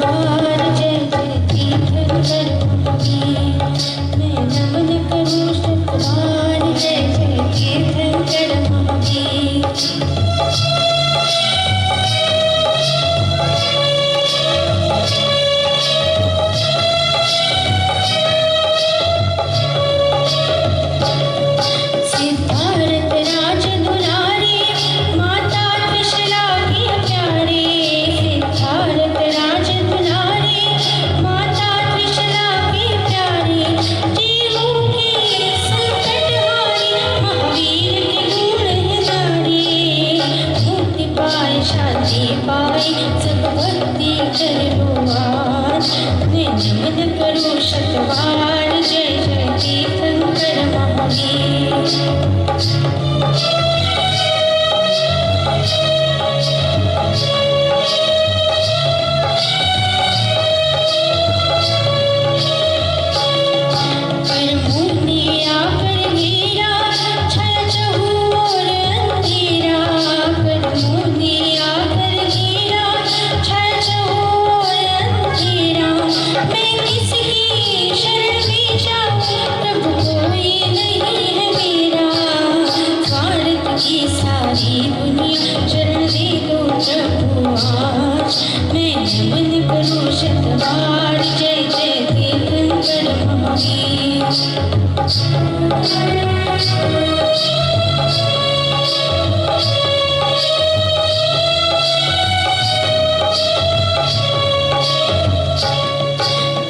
शतवार जय जय तीर्थंकर महावीर। मैं नमन करूं शतवार जय जय तीर्थंकर महावीर। शतवार जय जय तीर्थंकर महावीर। शतवार जय जय तीर्थंकर महावीर।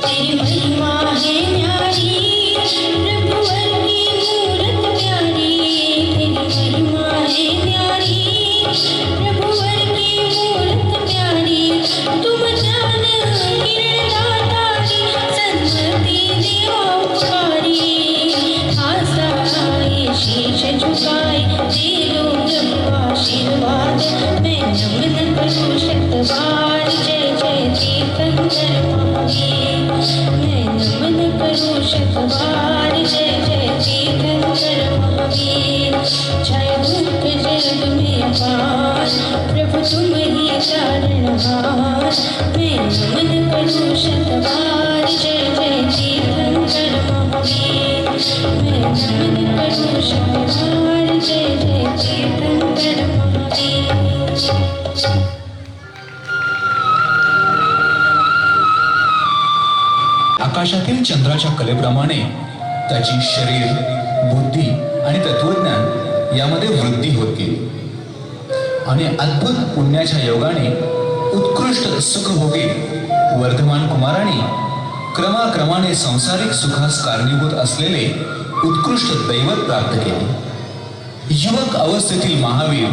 तेरी महिमा है न्यारी प्रभुवर की मूरत प्यारी। तेरी महिमा है न्यारी प्रभुवर की मूरत प्यारी। तुम जान किरण दातारी सन्मति देवा पुकारी। आशा आए शीश झुकाए दे दो प्रभु आशीर्वाद। मैं नमन करूं शतवार जय जय तीर्थंकर महावीर। मैं नमन करूं शतवार जय जय तीर्थंकर महावीर। छाया दुख जग में अपार प्रभु तुम ही तारणहार। मैं नमन करूं शतवार जय जय तीर्थंकर महावीर। मैं नमन करूं शतवार जय जय तीर्थंकर महावीर। आकाशातील चंद्राच्या कलेप्रमाणे त्याची शरीर, बुद्धी आणि तत्वज्ञान यामध्ये वृद्धी होत गेली आणि अद्भुत पुण्याच्या योगाने उत्कृष्ट सुखभोगी वर्धमान कुमाराने क्रमाक्रमाने संसारिक सुखास कारणीभूत असलेले उत्कृष्ट दैवत प्राप्त केले। युवक अवस्थेतील महावीर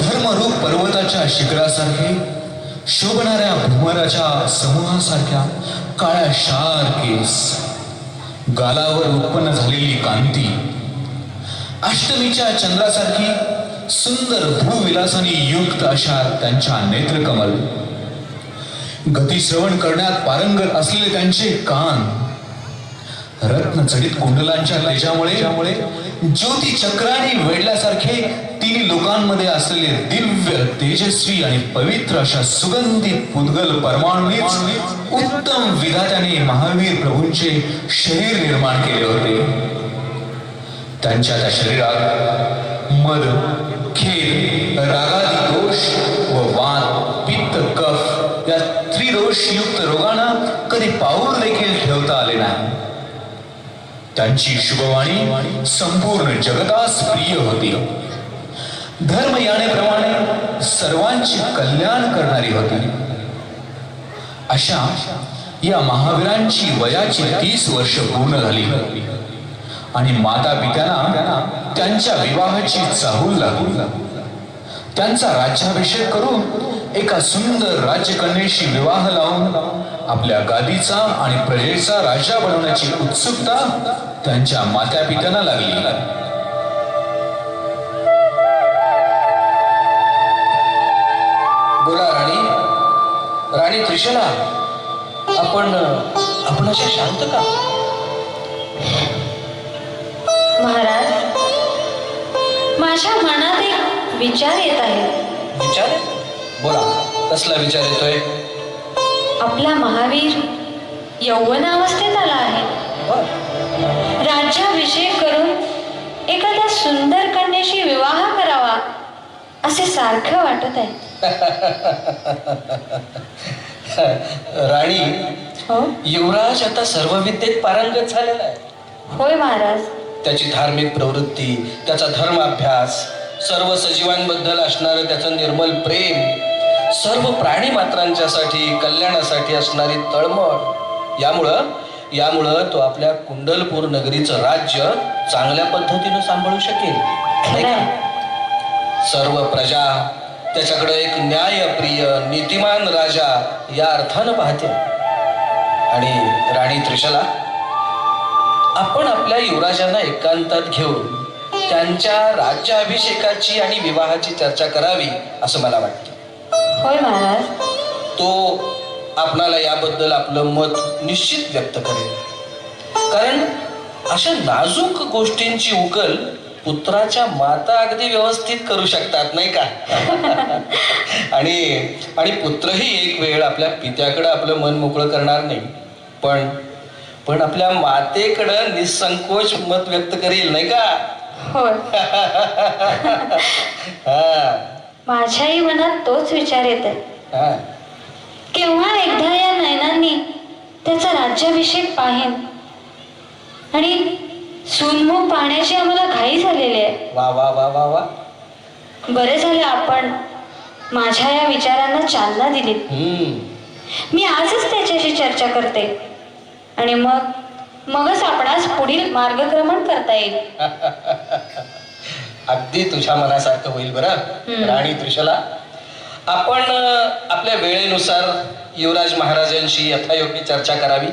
धर्मरूप पर्वताच्या शिखरासारखे, शोभणाऱ्या भ्रमराच्या समूहासारख्या काळ्या शार केस, गालावर उत्पन्न झालेली कांती, अष्टमीच्या चंद्रासारखी सुंदर भूविलासाने युक्त अशा त्यांच्या नेत्रकमल, गतिश्रवण करण्यात पारंगत असलेले त्यांचे कान, रत्नचडित कुंडलांच्या तेजामुळे ज्योती चक्राने वेढल्यासारखे तिन्ही लोकांमध्ये असलेले दिव्य, तेजस्वी आणि पवित्र अशा सुगंधित पुद्गल परमाणूंनीच उत्तम विधात्याने महावीर प्रभूंचे शरीर निर्माण केले होते। त्यांच्या त्या शरीरात मद, खेद, रागादी दोष व वात, पित्त, कफ या त्रिदोषयुक्त रोगांना कधी पाऊल देखील ठेवता आले नाही। त्यांची शुभवाणी संपूर्ण जगतास प्रिय होती। धर्मयानेप्रमाणे सर्वांचे कल्याण करणारी होती। अशा या महावीरांची वयाची 30 वर्ष पूर्ण झाली आणि माता पित्यांना त्यांच्या विवाहाची चाहूल लागली। त्यांचा राज्याभिषेक करून एका सुंदर राज्यकन्येशी विवाह लावून आपल्या गादीचा आणि प्रजेचा राजा बनवण्याची उत्सुकता त्यांच्या माता पित्यांना लागली। बोला राणी, राणी त्रिशला, आपण अशा शांत का? महाराज, माझ्या मनात एक विचार येत आहे। विचार? बोला, कसला विचार येतोय? आपला महावीर यौवनावस्थेत आला आहे. राज्याभिषेक करून एखाद्या सुंदर कन्येशी विवाह करावा असे सारखं वाटत आहे. राणी, हो युवराज आता सर्व विद्येत पारंगत झालेला आहे. होय महाराज. त्याची धार्मिक प्रवृत्ती, त्याचा धर्माभ्यास, सर्व सजीवांबद्दल असणारं त्याचं निर्मल प्रेम, सर्व प्राणी मात्रांच्यासाठी कल्याणासाठी असणारी तळमळ, यामुळं तो आपल्या कुंडलपूर नगरीचं राज्य चांगल्या पद्धतीनं सांभाळू शकेल, नाही का? सर्व प्रजा त्याच्याकडे एक न्यायप्रिय नीतिमान राजा या अर्थानं पाहते. आणि राणी त्रिशला, आपण आपल्या युवराजांना एकांतात घेऊन त्यांच्या राज्याभिषेकाची आणि विवाहाची चर्चा करावी असं मला वाटतं. होय महाराज. तो आपणाला याबद्दल आपलं मत निश्चित व्यक्त करेल. कारण अशा नाजूक गोष्टींची उकल पुत्राच्या माता अगदी व्यवस्थित करू शकतात, नाही का? आणि पुत्रही एक वेळ आपल्या पित्याकडे आपलं मन मोकळं करणार नाही, पण आपल्या मातेकडं निसंकोच मत व्यक्त करेल, नाही का? होय. माझ्याही मनात तोच विचार येत आहे. केव्हा एकदा या नयनांनी त्याचा राज्याभिषेक पाहेन. आणि सुनमुख पाहण्याची आम्हाला घाई झालेली आहे. वा वा वा वा वा. बरे झाले आपण माझ्या या विचारांना चालना दिली. मी आजच त्याच्याशी चर्चा करते आणि मगच आपणास पुढील मार्गक्रमण करता येईल. अगदी तुझ्या मनासारखं होईल बरं राणी त्रिशला. आपण आपल्या वेळेनुसार युवराज महाराजांशी यथायोग्य चर्चा करावी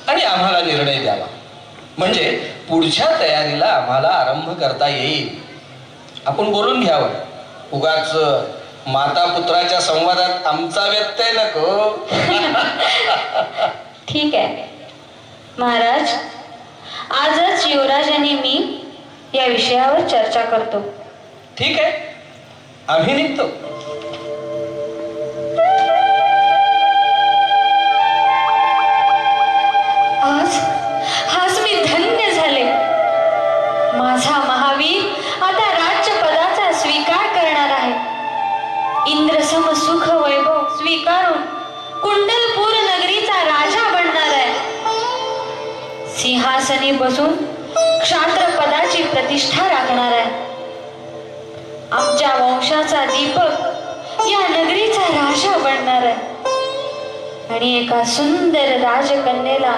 आणि आम्हाला निर्णय द्यावा, म्हणजे पुढच्या तयारीला आम्हाला आरंभ करता येईल. आपण बोलून घ्यावं. उगाच माता पुत्राच्या संवादात आमचा व्यत्यय नको. ठीक आहे महाराज. आजच युवराज आणि मी या विषयावर चर्चा करतो. ठीक आहे, आम्ही निघतो. आज मी धन्य झाले. माझा महावीर आता राज्यपदाचा स्वीकार करणार आहे. इंद्रसम सुख वैभव स्वीकारून कुंडलपूर नगरीचा राजा बनणार आहे. सिंहासनी बसून क्षात्रपदाची प्रतिष्ठा राखणार आहे. आमच्या वंशाचा दीपक या नगरीचा राजा बनणार आहे आणि एका सुंदर राजकन्येला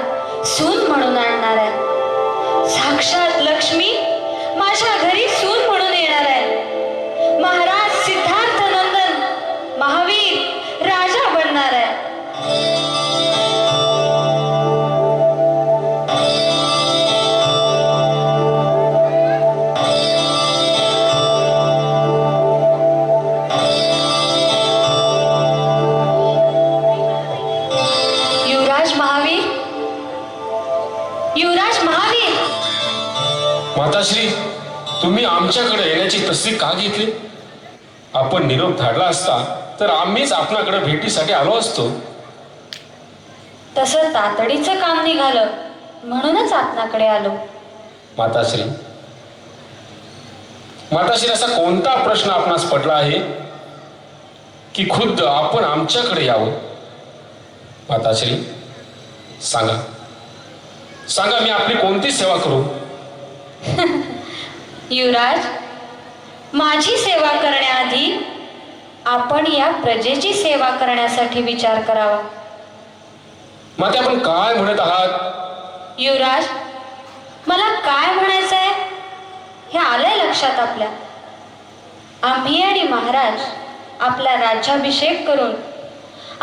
सून म्हणून आणणार आहे. साक्षात लक्ष्मी माझ्या घरी सून म्हणून येणार आहे. महाराज सिद्धार्थ नंदन महावीर राजा बनणार आहे. माताश्री, तुम्ही आमच्याकडे येण्याची तसदी का घेतली? आपण निरोप धाडला असता तर आम्हीच आपणाकडे भेटीसाठी आलो असतो. तसं तातडीचं काम निघालं म्हणूनच आपणाकडे आलो. माताश्री, असा कोणता प्रश्न आपणास पडला आहे की खुद्द आपण आमच्याकडे यावं? माताश्री, सांगा मी आपली कोणती सेवा करू? युवराज, माझी सेवा करण्याआधी आपण या प्रजेची सेवा करण्यासाठी विचार करावा. माते, आपण काय म्हणत आहात? युवराज, मला काय म्हणायचं आहे हे आलंय लक्षात आपल्या. आम्ही आणि महाराज आपला राज्याभिषेक करून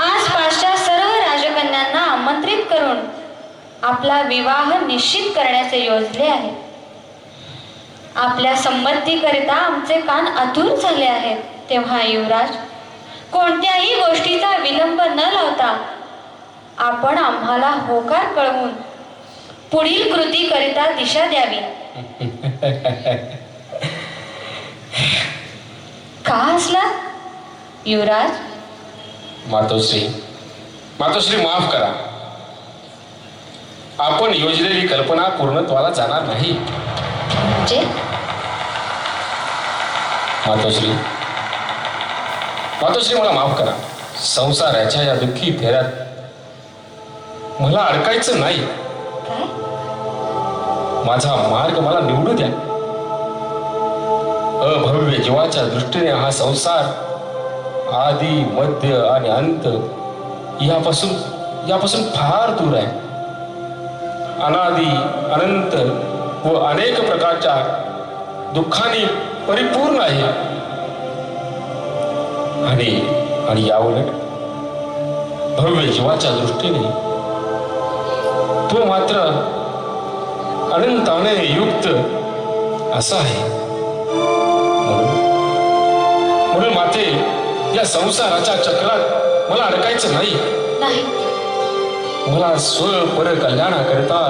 आसपासच्या सर्व राजकन्यांना आमंत्रित करून आपला विवाह निश्चित करण्याचे योजले आहे. आपल्या संमतीकरिता आमचे कान आतुर झाले आहेत. तेव्हा युवराज, कोणत्याही गोष्टीचा विलंब न लावता आपण आम्हाला होकार कळवून पुढील कृतीकरिता दिशा द्यावी. का हसला युवराज? मातोश्री, मातोश्री माफ करा, आपण योजलेली कल्पना पूर्णत्वाला जाणार नाही. म्हणजे मातोश्री, मातोश्री मला माफ करा. संसाराच्या या दुःखी फेऱ्यात मला अडकायचं नाही. काय? माझा मार्ग मला निवडू द्या. अभव्य जीवाच्या दृष्टीने हा संसार आदी मध्य आणि अंत यापासून फार दूर आहे. अनादी अनंत व अनेक प्रकारच्या दुःखाने परिपूर्ण आहे. आणि याउलट भव्य जीवाच्या दृष्टीने तो मात्र अनंताने युक्त असा आहे. म्हणून माते, या संसाराच्या चक्रात मला अडकायचं नाही. नाही. मला स्वपर कल्याणाकरिता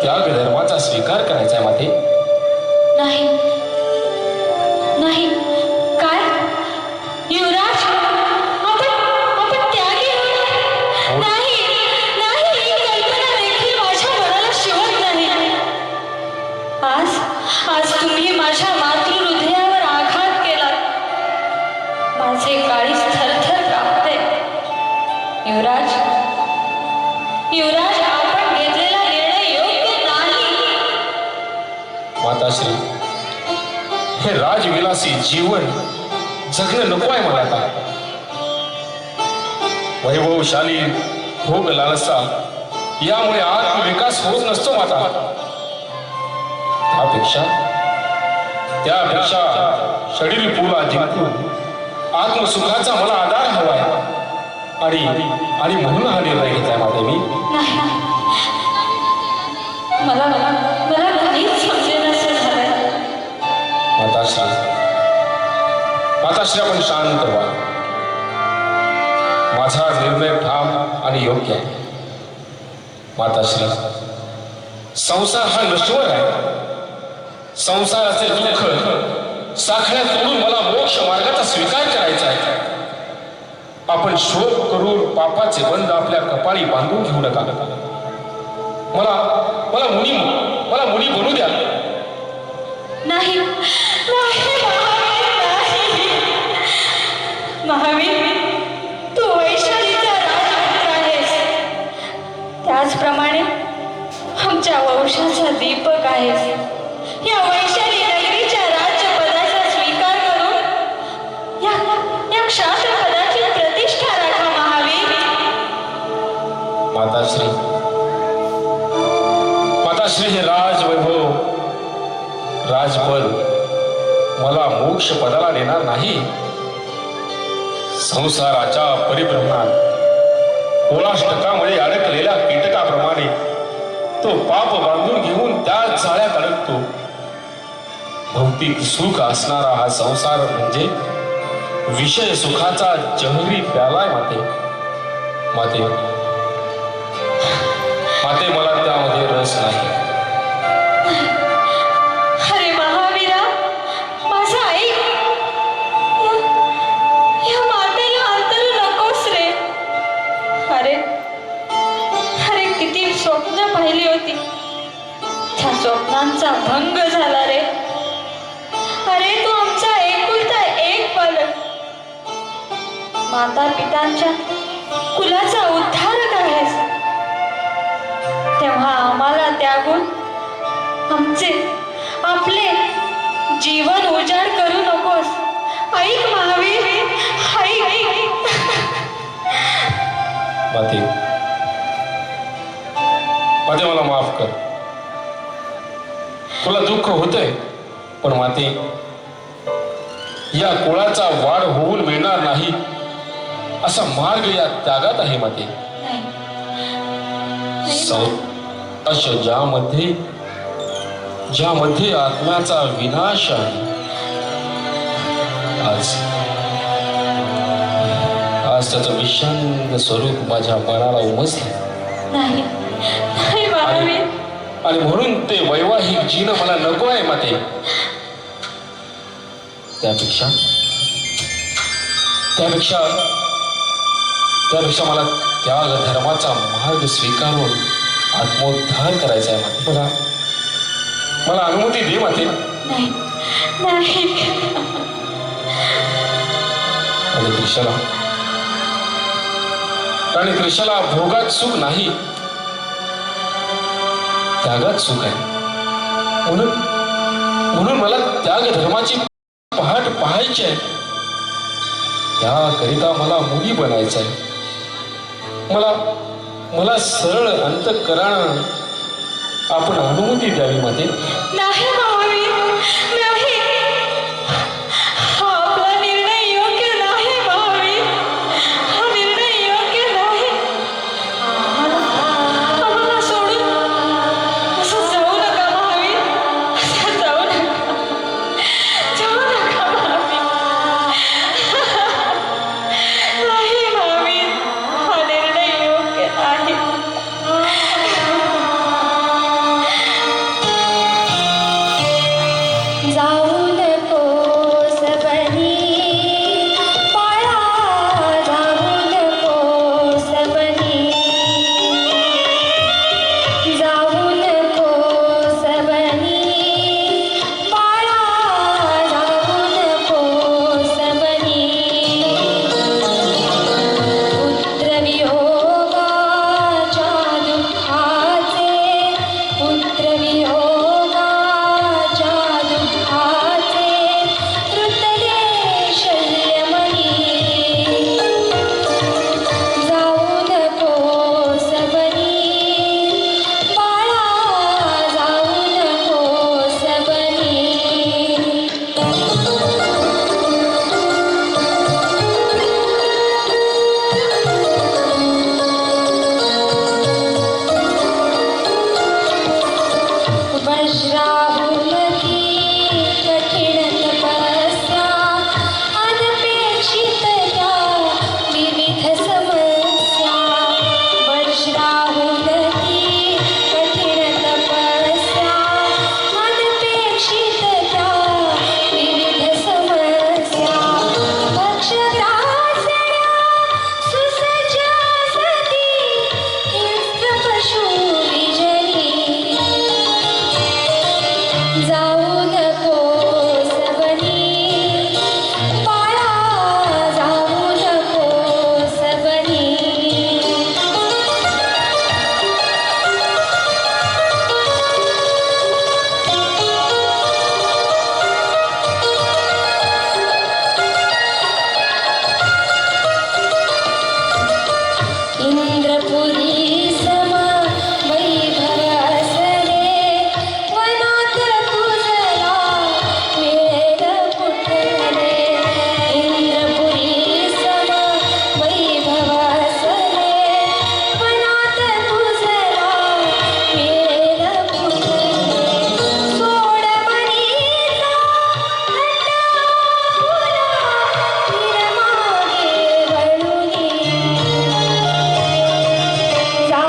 त्याग धर्माचा स्वीकार करायचा आहे माते. नाही नाही. काय युवराज, आपण त्यागी होणार? नाही नाही, ही कल्पना देखील माझ्या मनाला शिवत नाही. आज तुम्ही माझ्या मातृहृदयावर आघात केलात. माझे काळीज थरथर कापते. युवराज, युवराज, आपण घेतलेला निर्णय योग्य नाही. माताश्री, हे राजविलासी जीवन जगणं नको आहे मला आता. वैभवशाली भोग लालसा यामुळे आत्मविकास होत नसतो माता. त्यापेक्षा शरीर पुरा जिंकून आत्मसुखाचा मला आधार हवाय. आणि म्हणून हा निर्णय घेताय माते मी. नाही, मला काहीच समजेनासे झालंय. माताश्री, आपण शांत व्हा. माझा निर्णय ठाम आणि योग्य आहे. माताश्री, संसार हा नश्वर आहे. संसाराचे दुःख साखळ्यात तोडून मला मोक्ष मार्गाचा स्वीकार करायचा आहे. आपण शोक करून पापाचे बंध आपल्या कपाळी बांधून घेऊ नका. मला मुनी बनू द्या. नाही महावीर, तू वैशालीचा राजपुत्र आहेस. त्याचप्रमाणे आमच्या वंशाचा दीपक आहेस. या वैशाली नगरीच्या राज्यपदाचा स्वीकार करून या क्षात्रपदाची प्रतिष्ठा राखा महावीर. माताश्री, हे राजवैभव राजपद मला मोक्ष पदाला नेणार नाही. संसाराच्या परिभ्रमणात कोळाष्टकामुळे अडकलेल्या कीटकाप्रमाणे तो पाप बांधून घेऊन त्या जाळ्यात अडकतो. भौतिक सुख असणारा हा संसार म्हणजे विषय सुखाचा जहरी प्यालाय माते, मला त्यामध्ये रस नाही. अरे महावीरा, माझा ऐक. या मातेला अंतरू नकोस रे. अरे किती स्वप्न पाहिली होती. त्या स्वप्नांचा भंग झाला रे. अरे तू आमचा एकुलता एक बालक, माता पितांच्या कुलाचा उद्धारक आहेस. तेव्हा आम्हाला त्यागून आपले जीवन उजाड करू नकोस. ऐक महावीर, ऐक. माते, मला माफ कर. तुला दुःख होतंय, पण माते, या कुळाचा वाढ होऊन मिळणार नाही असा मार्ग या त्यागात आहे माते. ज्यामध्ये आत्म्याचा विनाश आहे. आज त्याचं विषांत स्वरूप माझ्या मनाला उमसलं. नाही महावीर. आणि म्हणून ते वैवाहिक जीवन मला नको आहे माते. त्यापेक्षा मला त्याग धर्माचा मार्ग स्वीकारून आत्मोद्धार करायचा आहे माते. मला अनुमती दे माते. नाही नाही आणि त्रिशाला भोगात सुख नाही, त्यागात सुख आहे. म्हणून मला त्याग धर्माची पहाट पाहायची आहे. त्याकरिता मला मुनी बनायचं आहे. मला सरळ अंतःकरणानं आपण अनुमती द्यावी माते. नाही महावीर नाही, हा आपला निर्णय योग्य नाही महावीर, हा निर्णय योग्य नाही. आम्हाला सोडून असं जाऊ नका महावीर, असं जाऊ नका, जाऊ नका महावीर. नाही महावीर, हा निर्णय योग्य नाही. जाऊ नकोस बनी बाळा, जाऊ नकोस बनी, जाऊ नकोस बनी बाळा, जाऊ नकोस बनी. पुत्रवियोगाच्या दुःखाचे, पुत्रवियोगाच्या दुःखाचे रुतले शल्यमणी. जाऊ नकोस बनी बाळा, जाऊ नकोस बनी. वज्राहुलती कठीण तपस्या, अनपेक्षित त्या विविध समस्या. वज्राहुलती कठीण तपस्या, अनपेक्षित त्या विविध समस्या. भक्षत्रासण्या सुसज्ज सती, हिंस्र पशु विजयी. जाऊ नकोस बनी बाळा, जाऊ नकोस बनी. इंद्रपुरी सम वैभव असले, वनात तुझला मिळेल कुठले. इंद्रपुरी सम वैभव असले, वनात तुझला मिळेल कुठले. सोड बनीचा हट्ट फुला, फिर मागे वळुनी. जाऊ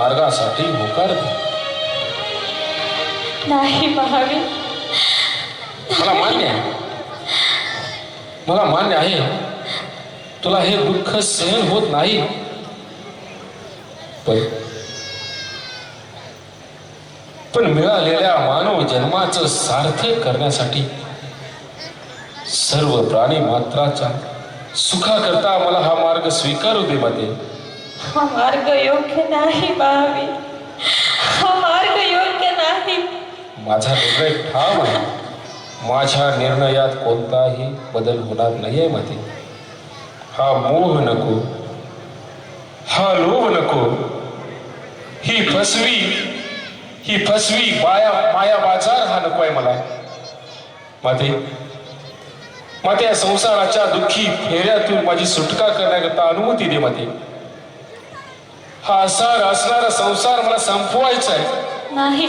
मार्गासाठी होकार दे. नाही महावीर, मला मान्य आहे, मला मान्य आहे तुला हे दुःख सहन होत नाही. पण मिळालेल्या मानव जन्माचं सार्थक करण्यासाठी सर्व प्राणी मात्राच्या सुखाकरता मला हा मार्ग स्वीकारू दे माते. हा मार्ग योग्य नाही महावीर, हा मार्ग योग्य नाही. माझा निर्णय ठाम आहे. माझ्या निर्णयात कोणताही बदल होणार नाहीये माते. हा मोह नको, हा लोभ नको, ही फसवी माया बाजार हा नकोय मला माते. माते या संसाराच्या दुःखी फेऱ्यातून माझी सुटका करण्याकरता अनुमती दे माते. हा असार असणारा संसार मला संपवायचा आहे. नाही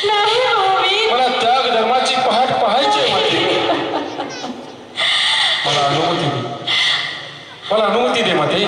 नाही महावीर, मला त्याग धर्माची पहाट पाहायची आहे माते. मला अनुमती दे, मला अनुमती दे माते.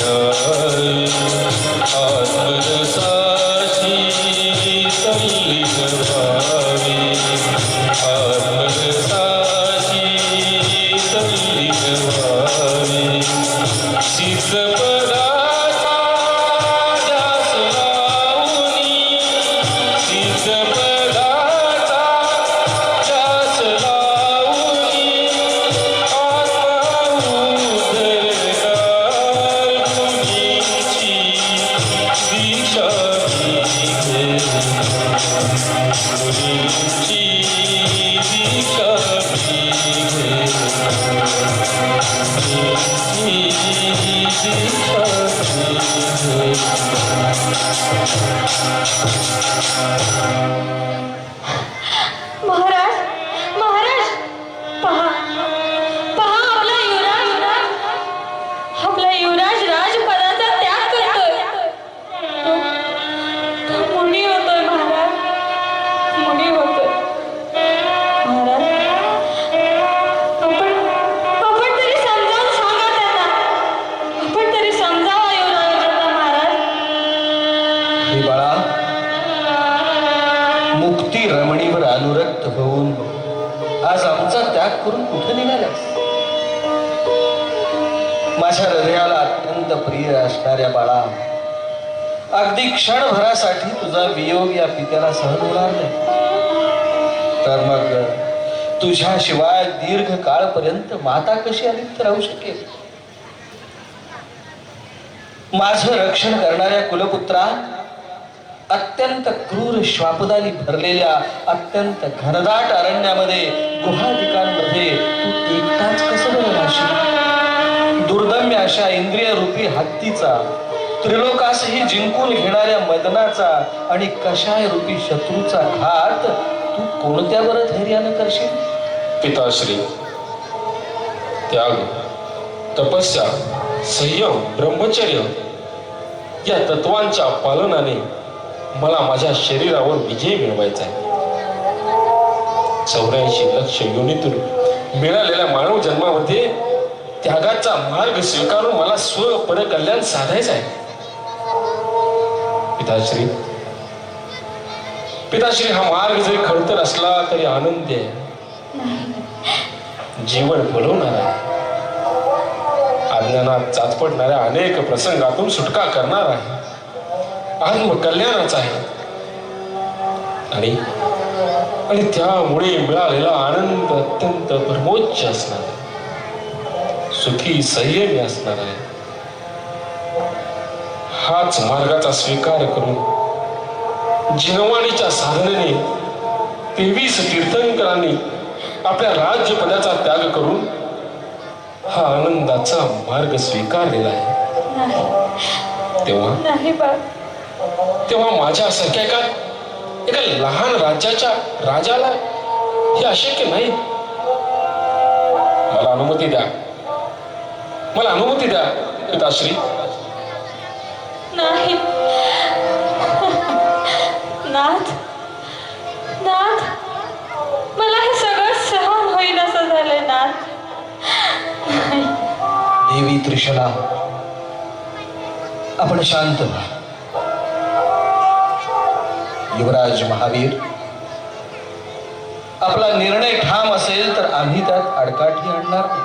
कांताची सजनाय महाराज महाराज पहा पहा आपला युवराज राजपदाचा त्याग करतोय. तो मुनी होतोय महाराज, मुनी होतोय. महाराज आपण तरी समजावून सांगा त्यांना, आपण तरी समजावा युवराजांना महाराज. हे बाळा, मुक्ती रमणीवर अनुरक्त होऊन आज आमचा त्याग करून कुठे निघालास? माझ्या हृदयाला अत्यंत प्रिय असणाऱ्या बाळा, अगदी क्षणभरासाठी तुझा वियोग या पित्याला सहन होणार नाही, तर मग तुझ्याशिवाय दीर्घ काळपर्यंत माता कशी अलिप्त राहू शकेल? माझं रक्षण करणाऱ्या कुलपुत्रा, अत्यंत क्रूर श्वापदानी भरलेल्या अत्यंत घनदाट अरण्यामध्ये गुहाधिकांमध्ये तू एकटाच कसं बरं राहशील? दुर्दम्य अशा इंद्रिय रूपी हत्तीचा, त्रिलोकासही जिंकून घेणाऱ्या मदनाचा आणि कषाय रूपी शत्रूचा घात तू कोणत्या बरं धैर्यानं करशील? पिताश्री, त्याग, तपस्या, संयम, ब्रह्मचर्य या तत्वांच्या पालनाने मला माझ्या शरीरावर विजय मिळवायचा आहे. 84 लक्ष योनीतून मिळालेल्या मानव जन्मामध्ये त्यागाचा मार्ग स्वीकारून मला स्वपरकल्याण साधायचं आहे. पिताश्री, पिताश्री, हा मार्ग जरी खडतर असला तरी आनंदी आहे, जीवन बोलवणार आहे, अज्ञानात चाचपडणाऱ्या अनेक प्रसंगातून सुटका करणार आहे, आत्मकल्याणाचा आहे. आणि त्यामुळे मिळालेला आनंद अत्यंत परमोच्च असणार आहे, सुखी संयमी असणार आहे. हाच मार्गाचा स्वीकार करून जिनवाणीच्या साधनेने 23 तीर्थंकरांनी आपल्या राज्यपदाचा त्याग करून हा आनंदाचा मार्ग स्वीकारलेला आहे. तेव्हा माझ्यासारख्या एका लहान राज्याच्या राजाला हे अशक्य नाही. मला अनुमती द्या, मला अनुमती द्या पिताश्री. नाही नाथ, नाथ, मला हे सगळं सहन होईल असं झालंय नाथ. देवी त्रिशला, आपण शांत व्हा. युवराज महावीर, आपला निर्णय ठाम असेल तर आम्ही त्यात आडकाठी आणणार नाही.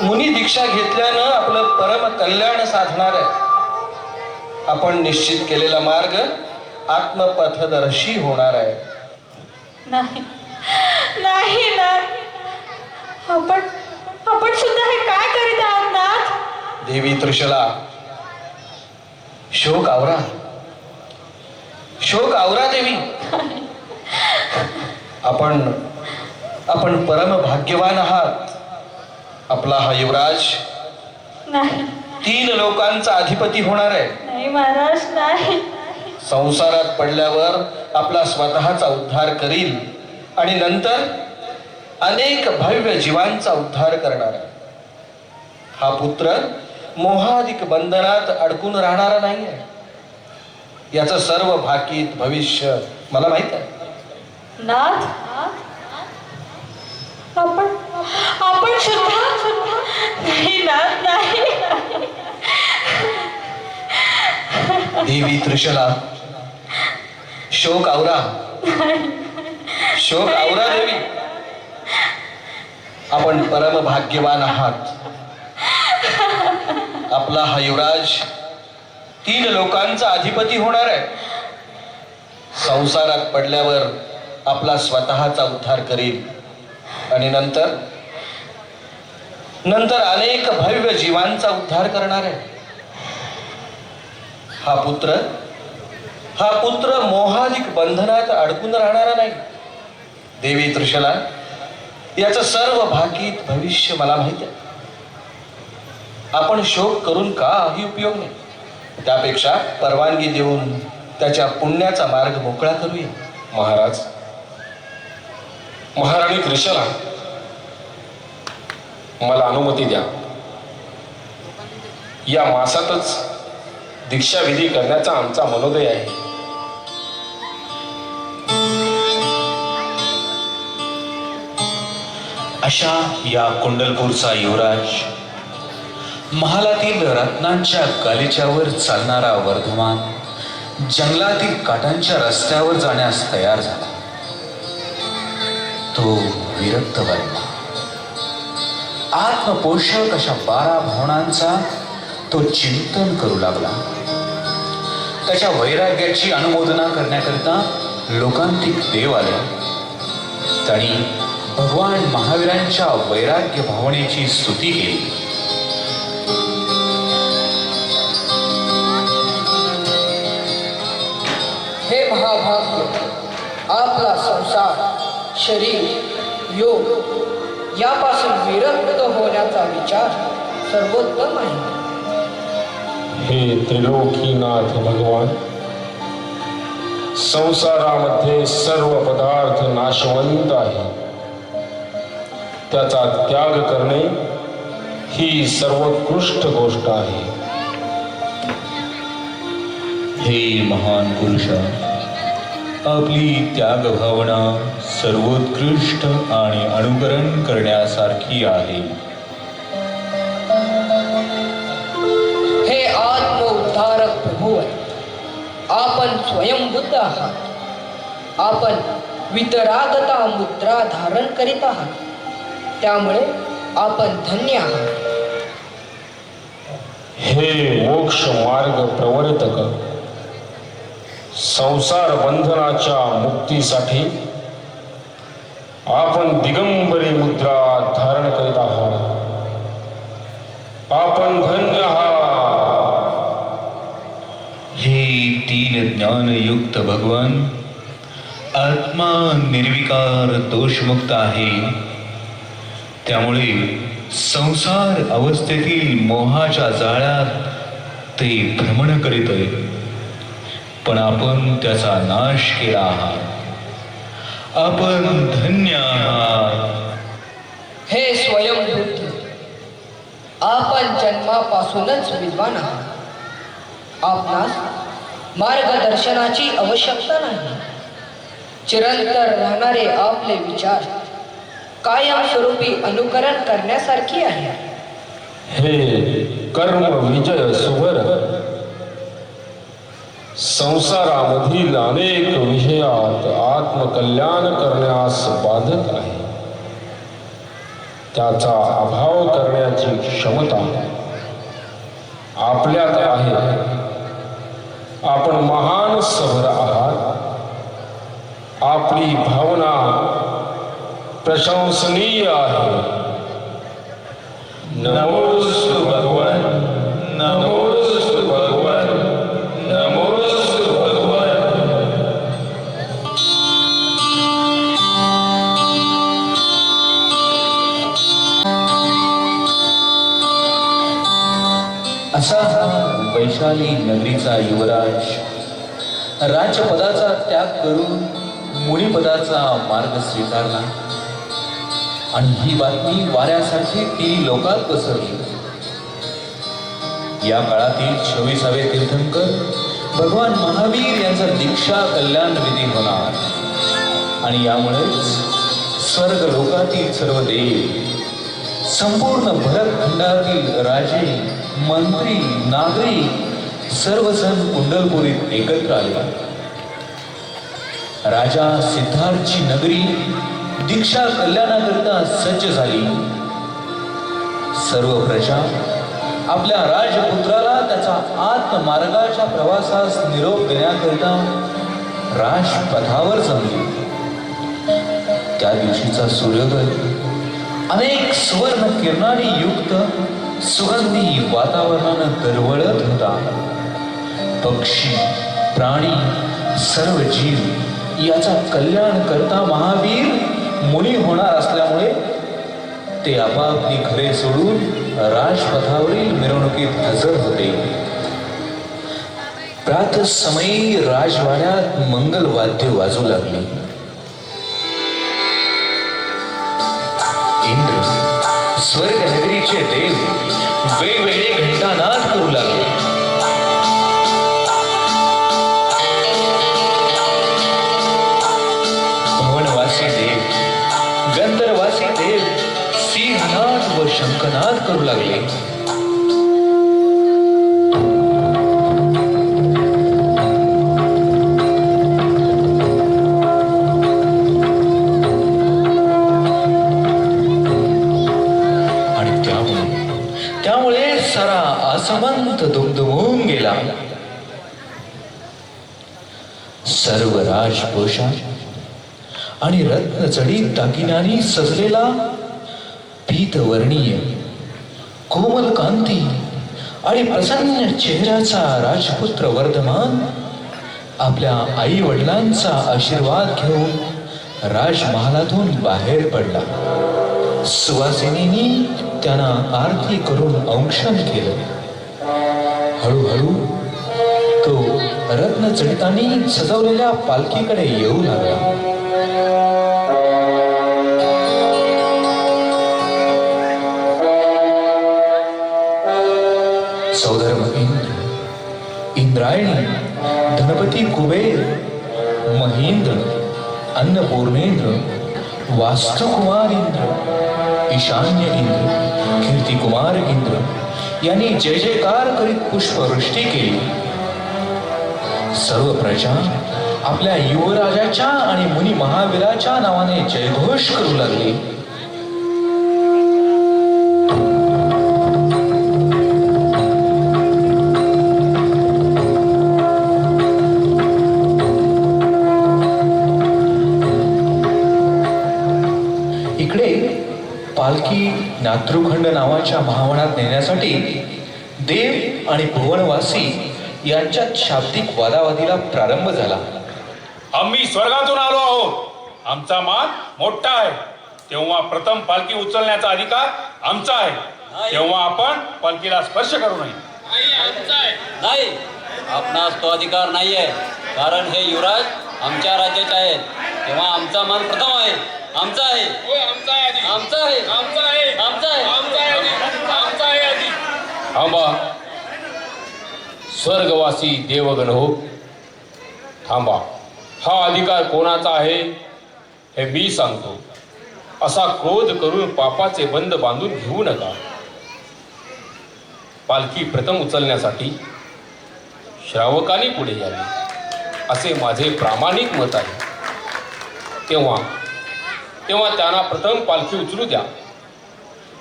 मुनी दीक्षा घेतल्यानं आपलं परम कल्याण साधणार आहे. आपण निश्चित केलेला मार्ग आत्मपथदर्शी होणार आहे. नाही नाही नाथ, आपण सुद्धा हे काय करीत आहात नाथ? देवी त्रिशला, शोक आवरा, शोक आवरा देवी. आपण परम भाग्यवान आहात. आपला हा युवराज नाही 3 लोकांचा अधिपती होणार आहे. नाही महाराज, नाही. संसारात पडल्यावर आपला स्वतःचा उद्धार करील आणि नंतर अनेक भव्य जीवांचा उद्धार करणार आहे. हा पुत्र मोहाधिक बंधनात अडकून राहणारा नाही आहे. याचं सर्व भाकीत भविष्य मला माहित आहे. नाथ, आपण सुद्धा नाही नाथ, नाही. देवी त्रिशला, शोक आवरा, शोक आवरा देवी. आपण परम भाग्यवान आहात. आपला हा युवराज 3 लोकांचा अधिपती होणार आहे. संसारात पडल्यावर आपला स्वतःचा उद्धार करील आणि नंतर अनेक भव्य जीवांचा उद्धार करणार आहे. हा पुत्र मोहाधिक बंधनात अडकून राहणारा नाही. देवी त्रिशला, याचं सर्व भाकीत भविष्य मला माहिती आहे. आपण शोक करून काही उपयोग नाही. त्यापेक्षा परवानगी देऊन त्याच्या पुण्याचा मार्ग मोकळा करूया. महाराज, महाराणी त्रिशला, मला अनुमती द्या. या मासातच दीक्षाविधी करण्याचा आमचा मनोदय आहे. अशा या कुंडलपूरचा युवराज महालातील रत्नांच्या गालिच्यावर चालणारा वर्धमान जंगलातील काटांच्या रस्त्यावर जाण्यास तयार झाला. तो विरक्त वर्मा आत्मपोषक अशा 12 भावनांचा तो चिंतन करू लागला. त्याच्या वैराग्याची अनुमोदना करण्याकरिता लोकांतिक देव आले. त्यांनी भगवान महावीरांच्या वैराग्य भावनेची स्तुती केली. हे महाभाग्य, आपला संसार, शरीर, योग यापासून विरक्त होण्याचा विचार सर्वोत्तम आहे. हे त्रिलोकीनाथ भगवान, संसारामध्ये सर्व पदार्थ नाशवंत आहे. त्याचा त्याग करणे ही सर्वोत्कृष्ट गोष्ट आहे. हे महान पुरुषा, आपली त्याग भावना सर्वोत्कृष्ट आणि अनुकरण करण्यासारखी आहे. हे आत्मोद्धारक प्रभू आहे. आपण स्वयंबुद्ध आहात. आपण वितरागता मुद्रा धारण करीत आहात. त्यामुळे आपण धन्य आहात. हे मोक्ष मार्ग प्रवर्तक, संसार बंधनाच्या मुक्तीसाठी आपण दिगंबरी मुद्रा धारण करीत आहात. आपण धन्य आहात. हे 3 ज्ञानयुक्त भगवान, आत्मा निर्विकार दोषमुक्त आहे. त्यामुळे संसार अवस्थेतील मोहाच्या जाळ्यात ते भ्रमण करीत आहे. पण आपण त्याचा नाश केला आहात. आपण धन्य आहात. हे स्वयंबुद्ध, आपण जन्मापासूनच विद्वान आहात. आपणास मार्गदर्शनाची आवश्यकता नाही. चिरंतर राहणारे आपले विचार कायमस्वरूपी अनुकरण करण्यासारखी आहे. हे कर्म विजय सुवर, संसारामधील अनेक विषयात आत्मकल्याण करण्यास बाधक आहे. त्याचा अभाव करण्याची क्षमता आपल्यात आहे. आपण महान सभर आहात. आपली भावना प्रशंसनीय आहे. नमोस्तु भगवान, नमोस्तु भगवान, नमोस्तु भगवान. असा वैशाली नगरीचा युवराज राजपदाचा त्याग करून मुनिपदाचा मार्ग स्वीकारला. आणि ही बातमी वाऱ्यासारखी ती लोकात पसरली. या काळातील 26वे तीर्थंकर भगवान महावीर यांचा दीक्षा कल्याण विधी होणार. आणि यामुळेच स्वर्ग लोकातील सर्व देव, संपूर्ण भरतखंडातील राजे, मंत्री, नागरिक सर्वजण कुंडलपुरीत एकत्र आले. राजा सिद्धार्थची नगरी दीक्षा कल्याणाकरिता सज्ज झाली. सर्व प्रजा आपल्या राजपुत्राला त्याचा आत्ममार्गाच्या प्रवासास निरोप देण्याकरिता राजपथावर जमली. त्या दिवशीचा सूर्योदय अनेक सुवर्ण किरणांनी युक्त सुगंधी वातावरणानं दरवळत होता. पक्षी, प्राणी, सर्व जीव याचा कल्याण करता महावीर मुनी होणार असल्यामुळे ते आपापली घरे सोडून राजपथावरील मिरवणुकीत हजर होते. प्रातःसमयी राजवाड्यात मंगलवाद्य वाजू लागली. इंद्र, स्वर्ग नगरीचे देव वेगवेगळे घंटानाद करू लागले. भवनवासी देव, गंधर्वासी देव सिंहनाद व शंखनाद करू लागले. त्यामुळे सारा आसमंत दुमदुमून गेला. सर्व राजपोशाख आणि रत्नजडित दागिन्यांनी सजलेला पीतवर्णीय कोमल कांती आणि प्रसन्न चेहऱ्याचा राजपुत्र वर्धमान आपल्या आई वडिलांचा आशीर्वाद घेऊन राजमहालातून बाहेर पडला. सुवासिनींनी त्यांना आरती करून औक्षण केलं. हळूहळू तो रत्नजडितांनी सजवलेल्या पालखीकडे येऊ लागला. सौधर्म इंद्र, इंद्रायणी, धनपती कुबेर, महेंद्र, अन्नपूर्णेंद्र, वास्तुकुमार इंद्र, ईशान्य इंद्र, कीर्तिकुमार इंद्र यांनी जय जयकार करीत पुष्पवृष्टी केली. सर्व प्रजा आपल्या युवराजाच्या आणि मुनी महावीराच्या नावाने जयघोष करू लागली. इकडे पालखी नातृखंड नावाच्या महावनात नेण्यासाठी देव आणि भुवनवासी यांच्यात शाब्दिक वादावादीला प्रारंभ झाला. आम्ही स्वर्गातून आलो आहोत, आमचा मान मोठा आहे, तेव्हा प्रथम पालखी उचलण्याचा अधिकार आमचा आहे, तेव्हा आपण पालखीला स्पर्श करू नये. नाही, आपणास तो अधिकार नाहीये, कारण हे युवराज आमच्या राज्याचे आहेत, तेव्हा आमचा मान प्रथम आहे, आमचा आहे, आमचा आहे, आमचा आहे, आमचा आहे. थांबा, स्वर्गवासी देवगण हो, थांबा. हा अधिकार कोणाचा आहे हे मी सांगतो. असा क्रोध करून पापाचे बंध बांधून घेऊ नका. पालखी प्रथम उचलण्यासाठी श्रावकांनी पुढे यावे असे माझे प्रामाणिक मत आहे. तेव्हा त्यांना प्रथम पालखी उचलू द्या,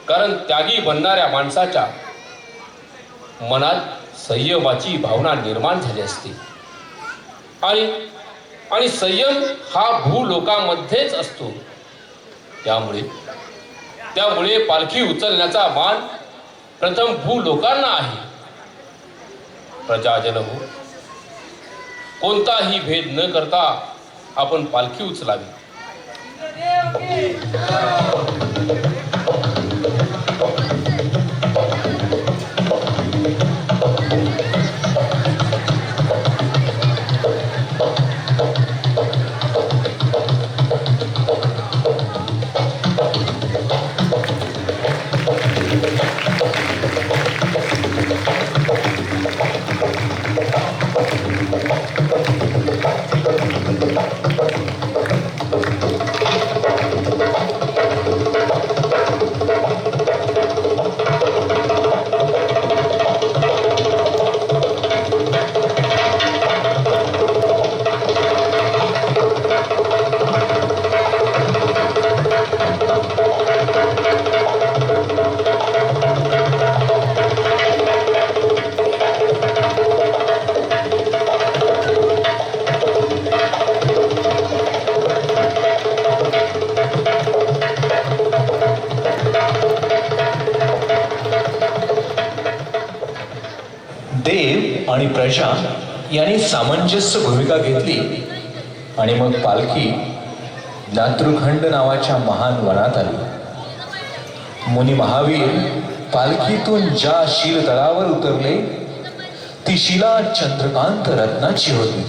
कारण त्यागी बनणाऱ्या माणसाच्या मनात संयमाची भावना निर्माण झाली असते आणि संयम हा भूलोकामध्येच असतो. त्यामुळे पालखी उचलण्याचा मान प्रथम भूलोकांना आहे. प्रजाजन हो, कोणताही भेद न करता आपण पालखी उचलावी. प्रजा यांनी सामंजस्य भूमिका घेतली आणि मग पालखी नातृखंड नावाच्या महान वनात आली. मुनी महावीर पालखीतून ज्या शील तळावर उतरले ती शिला चंद्रकांत रत्नाची होती.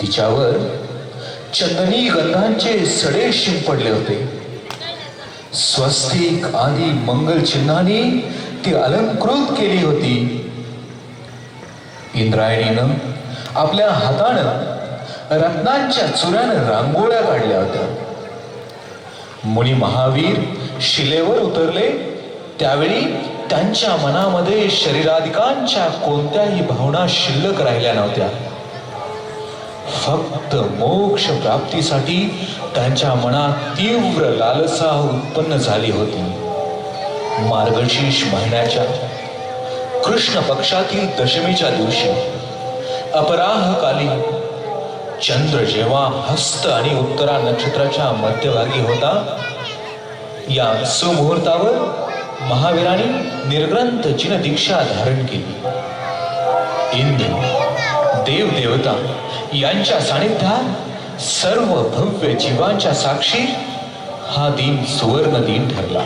तिच्यावर चंदनी गंधांचे सडे शिंपडले होते. स्वस्तिक आदी मंगल चिन्हाने ती अलंकृत केली होती. इंद्रायणीनं आपल्या हातानं रत्नांच्या चुऱ्यानं रांगोळ्या काढल्या होत्या. मुनी महावीर शिलेवर उतरले त्यावेळी त्यांच्या मनामध्ये शरीराधिकांच्या कोणत्याही भावना शिल्लक राहिल्या नव्हत्या. फक्त मोक्ष प्राप्तीसाठी त्यांच्या मनात तीव्र लालसा उत्पन्न झाली होती. मार्गशीर्ष महिन्याच्या कृष्ण पक्षातील दशमीच्या दिवशी अपराहकाली चंद्र जेव्हा हस्त आणि उत्तरा नक्षत्राच्या मध्यभागी होता, या सुमुहूर्तावर महावीरांनी निर्ग्रंथ चिन दीक्षा धारण केली. इंद्र देवदेवता यांच्या सानिध्यात सर्व भव्य जीवांच्या साक्षी हा दिन सुवर्ण दिन ठरला.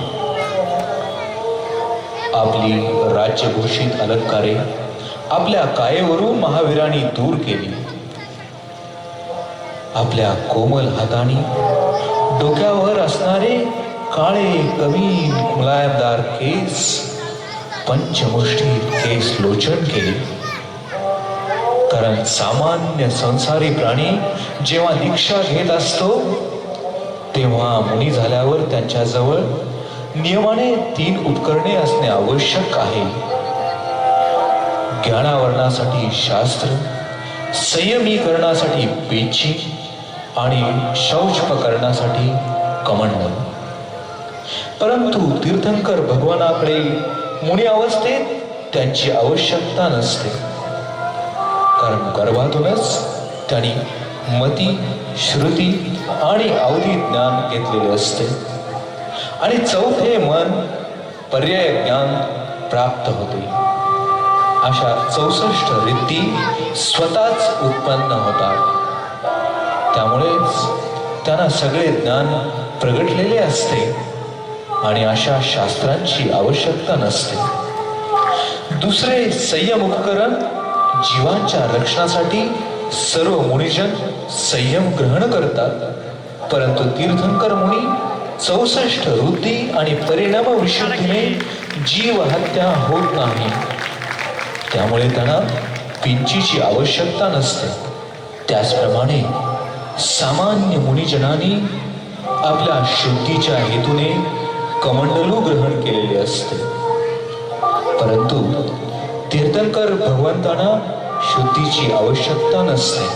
आपली राज्यभूषित अलंकारे आपल्या कायेवरून महावीरांनी दूर केली. आपल्या कोमल हाताने डोक्यावर असणारे काळे कमी मुलायमदार केस पंचमुष्टी केस लोचन केले. कारण सामान्य संसारी प्राणी जेव्हा दीक्षा घेत असतो तेव्हा मुनी झाल्यावर त्यांच्याजवळ नियमाने 3 उपकरणे असणे आवश्यक आहे. ज्ञानावरणासाठी शास्त्र, संयमीकरणासाठी पेची आणि शौचपकरणासाठी कमंडल. परंतु तीर्थंकर भगवानाकडे मुनी अवस्थेत त्यांची आवश्यकता नसते. कारण गर्भातूनच त्यांनी मती, श्रुती आणि अवधी ज्ञान घेतलेले असते आणि चौथे मन पर्याय ज्ञान प्राप्त होते. अशा 64 रिद्धी स्वतःच उत्पन्न होतात. त्यामुळेच त्यांना सगळे ज्ञान प्रगटलेले असते आणि अशा शास्त्रांची आवश्यकता नसते. दुसरे संयम उपकरण जीवांच्या रक्षणासाठी सर्व मुनिजन संयम ग्रहण करतात. परंतु तीर्थंकर मुनी 64 वृत्ती आणि परिणाम विशुद्धीने जीव हत्या होत नाही. त्यामुळे त्यांना पिंचीची आवश्यकता नसते. त्याचप्रमाणे सामान्य मुनिजनांनी आपल्या शुद्धीच्या हेतूने कमंडलू ग्रहण केलेले असते. परंतु तीर्थंकर भगवंतांना शुद्धीची आवश्यकता नसते.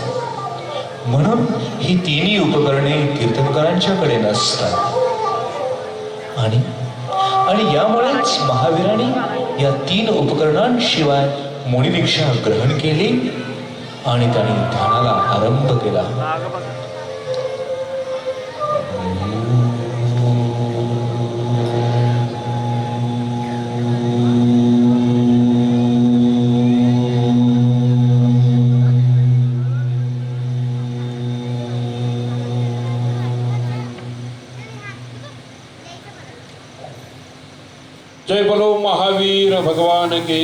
म्हणून ही 3 उपकरणे तीर्थंकरांच्याकडे नसतात. आणि यामुळेच महावीरांनी या 3 उपकरणांशिवाय मुनिदीक्षा ग्रहण केली आणि त्यांनी ध्यानाला आरंभ केला. जय बोलो महावीर भगवान की